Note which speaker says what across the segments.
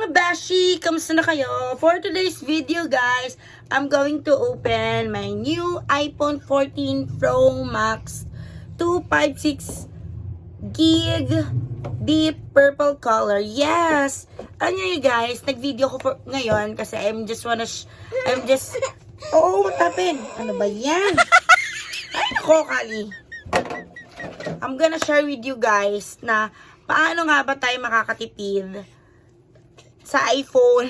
Speaker 1: mga beshi! Kamusta na kayo? For today's video, guys, I'm going to open my new iPhone 14 Pro Max 256 gig deep purple color. Yes! Ano yun, guys? Nag-video ko for ngayon kasi oh, what happened? Ano ba yan? Ay, nako, Kali. I'm gonna share with you guys na paano nga ba tayo makakatipid sa iPhone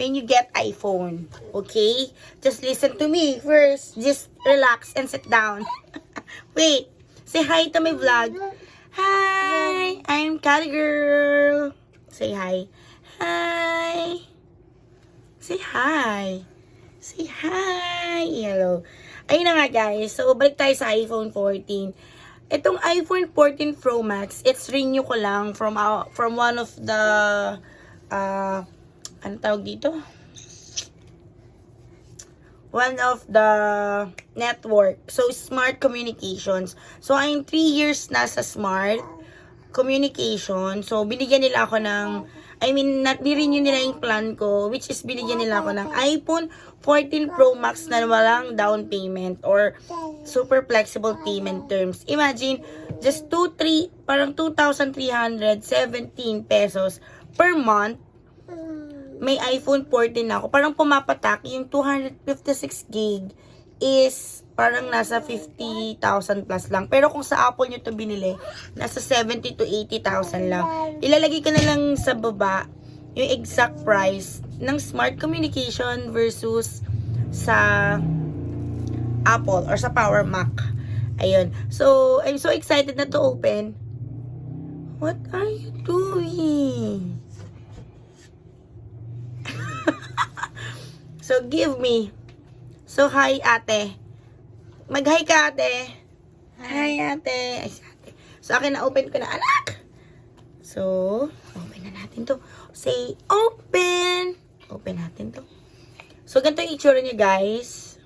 Speaker 1: when you get iPhone. Okay? Just listen to me first. Just relax and sit down. Wait. Say hi to my vlog. Hi! I'm Cali Girl. Say hi. Hi! Say hi. Say hi. Hello. Ayun na nga, guys. So, balik tayo sa iPhone 14. Itong iPhone 14 Pro Max, it's renew ko lang from one of the ano tawag dito? One of the network. So, Smart Communications. So, I'm 3 years na sa Smart Communication. So, binigyan nila ako ng, ni-renew nila yung plan ko, which is binigyan nila ako ng iPhone 14 Pro Max na walang down payment or super flexible payment terms. Imagine, just parang 2,317 pesos per month, may iPhone 14 na ako. Parang pumapatak, yung 256 gig is parang nasa 50,000 plus lang. Pero kung sa Apple nyo to binili, nasa 70 to 80,000 lang. Ilalagay ko na lang sa baba yung exact price ng Smart Communication versus sa Apple or sa Power Mac. Ayun. So, I'm so excited na to open. What are you doing? So, give me. So, hi, ate. Mag-hi ka, ate. Hi, ate. Ay, ate. So, akin na-open ko na, anak. So, open na natin to. Say, open. Open natin to. So, ganito yung itsura niya, guys.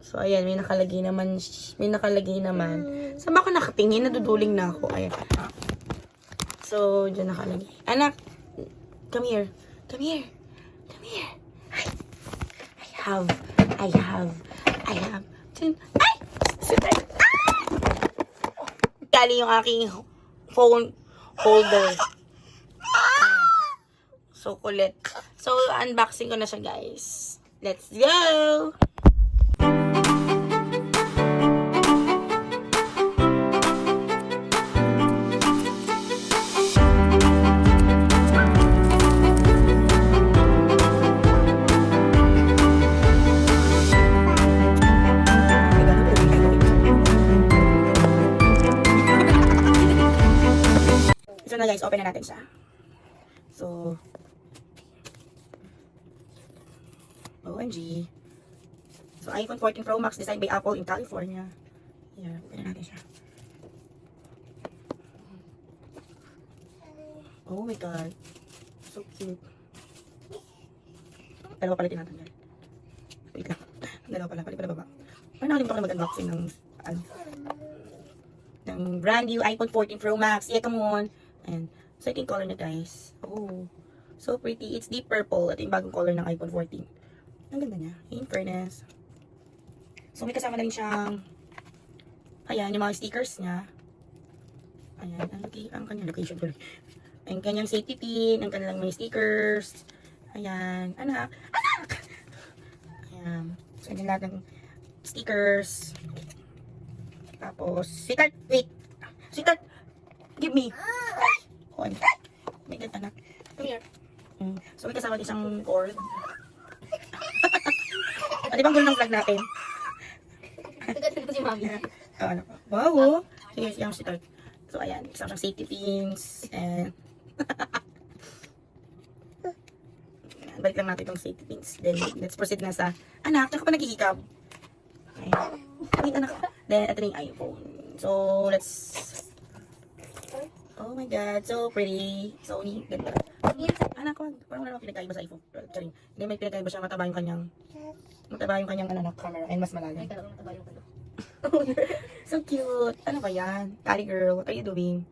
Speaker 1: So, ayan, may nakalagay naman. Saan ba ako nakatingin? Naduduling na ako. Ayan. So, dyan nakalagay. Anak, come here. Come here. Come here. I have. Ay! Sit. Kali yung aking phone holder. So, kulit. So, unboxing ko na siya, guys. Let's go! So na, guys, open na natin siya. So, OMG. So, iPhone 14 Pro Max designed by Apple in California. Here, open na natin siya. Oh my God. So cute. Dalawa pala tinatanggal. Wait lang. Dalawa pala baba. Ano nakalimutan ko na mag-unboxing ng brand new iPhone 14 Pro Max. Yeah, come on. And second color na, guys. Oh, so pretty. It's deep purple. Ito yung bagong color ng iPhone 14. Ang ganda niya. In fairness. So may kasama na rin siyang, ayan, yung mga stickers niya. Ayan, ang kanyang location ko. Ang kanyang safety pin, ang kanilang mga stickers. Ayan, anak. Ayan. So ayan lahat ng stickers. Tapos, sweetheart, wait. Sweetheart, give me. Oh, my God, anak. Come here. So, may kasama isang cord. Di ba ang gulo ng vlog natin? Wow. Here's yung start. So, ayan. Kasama siyang safety pins. And balik lang natin itong safety pins. Then, let's proceed na sa anak. Saan ka pa naghihikab? Okay. Wait, anak. Then, ito na yung iPhone. So, let's... Oh my God, so pretty. Sony, ganda. Anak ko, parang wala namang pinagkaiba sa iPhone. Charing. Hindi may pinagkaiba siya, mataba yung kanyang anak, camera, and mas malalim. So cute. Ano ba yan? Cali girl, what are you doing?